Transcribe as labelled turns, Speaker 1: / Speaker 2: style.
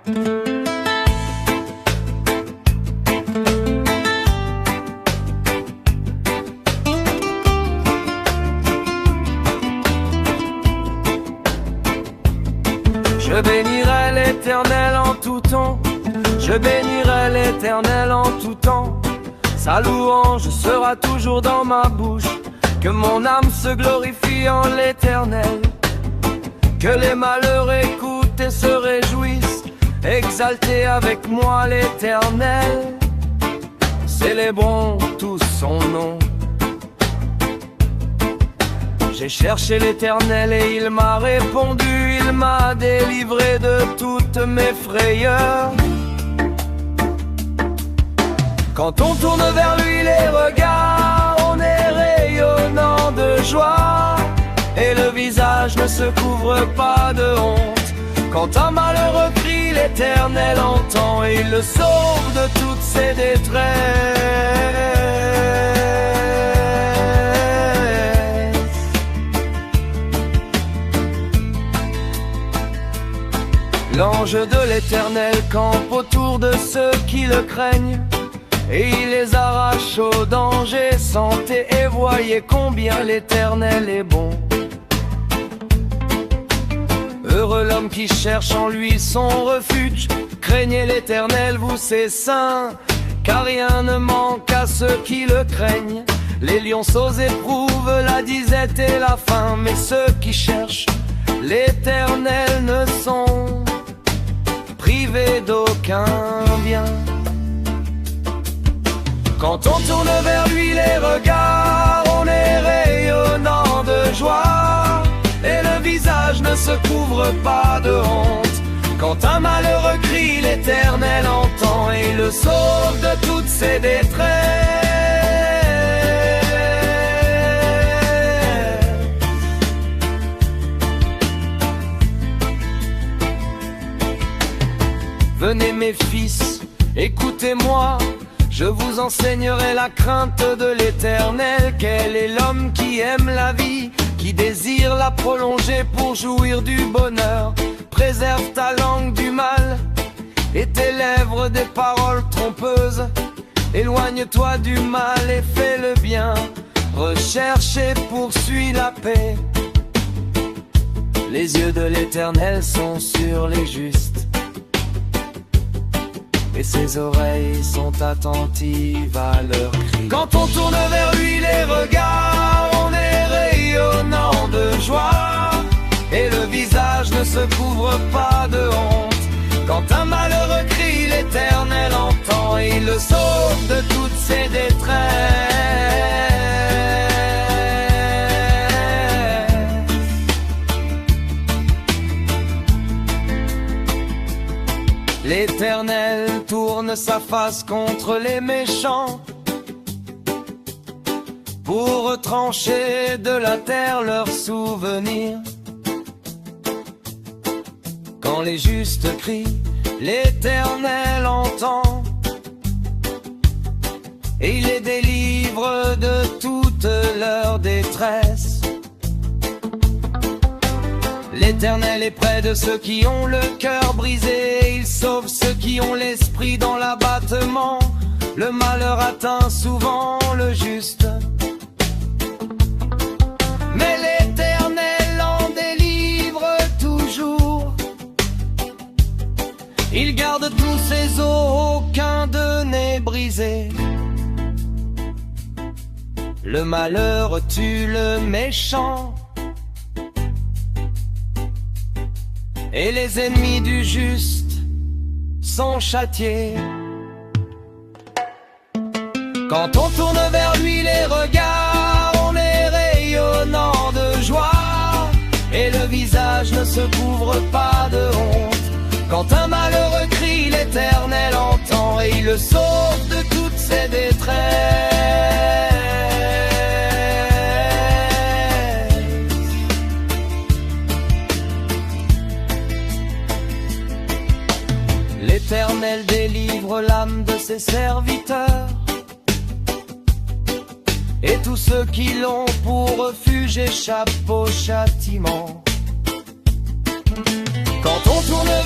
Speaker 1: Je bénirai l'Éternel en tout temps, je bénirai l'Éternel en tout temps. Sa louange sera toujours dans ma bouche. Que mon âme se glorifie en l'Éternel. Que les malheureux écoutent et se réjouissent. Exaltez avec moi l'Éternel. Célébrons tous son nom. J'ai cherché l'Éternel et il m'a répondu. Il m'a délivré de toutes mes frayeurs. Quand on tourne vers lui les regards, on est rayonnant de joie. Et le visage ne se couvre pas de honte. Quand un malheureux crie, l'Éternel entend. Et il le sauve de toutes ses détresses. L'ange de l'Éternel campe autour de ceux qui le craignent. Et il les arrache au danger. Sentez et voyez combien l'Éternel est bon. Heureux l'homme qui cherche en lui son refuge. Craignez l'Éternel, vous ses saints, car rien ne manque à ceux qui le craignent. Les lionceaux éprouvent la disette et la faim, mais ceux qui cherchent l'Éternel ne sont privés d'aucun bien. Quand on tourne vers lui les regards, on est rayonnant de joie. Et le visage ne se couvre pas de honte. Quand un malheureux crie, l'Éternel entend. Et il le sauve de toutes ses détresses. Venez mes fils, écoutez-moi. Je vous enseignerai la crainte de l'Éternel. Quel est l'homme qui aime la vie, qui désire la prolonger pour jouir du bonheur? Préserve ta langue du mal et tes lèvres des paroles trompeuses. Éloigne-toi du mal et fais le bien. Recherche et poursuis la paix. Les yeux de l'Éternel sont sur les justes, et ses oreilles sont attentives à leurs cris. Quand on tourne vers lui les regards, on est rayonnant de joie. Et le visage ne se couvre pas de honte. Quand un malheureux crie, l'Éternel entend. Et il le sauve de toutes ses détresses. L'Éternel tourne sa face contre les méchants, pour retrancher de la terre leurs souvenirs. Quand les justes crient, l'Éternel entend. Et il les délivre de toute leur détresse. L'Éternel est près de ceux qui ont le cœur brisé. Il sauve ceux qui ont l'esprit dans l'abattement. Le malheur atteint souvent le juste, mais l'Éternel en délivre toujours. Il garde tous ses os, aucun d'eux n'est brisé. Le malheur tue le méchant, et les ennemis du juste sont châtiés. Quand on tourne vers lui les regards, on est rayonnant de joie. Et le visage ne se couvre pas de honte. Quand un malheureux crie, l'Éternel entend. Et il le sauve de toutes ses détresses. L'Éternel délivre l'âme de ses serviteurs, et tous ceux qui l'ont pour refuge échappent au châtiment. Quand on tourne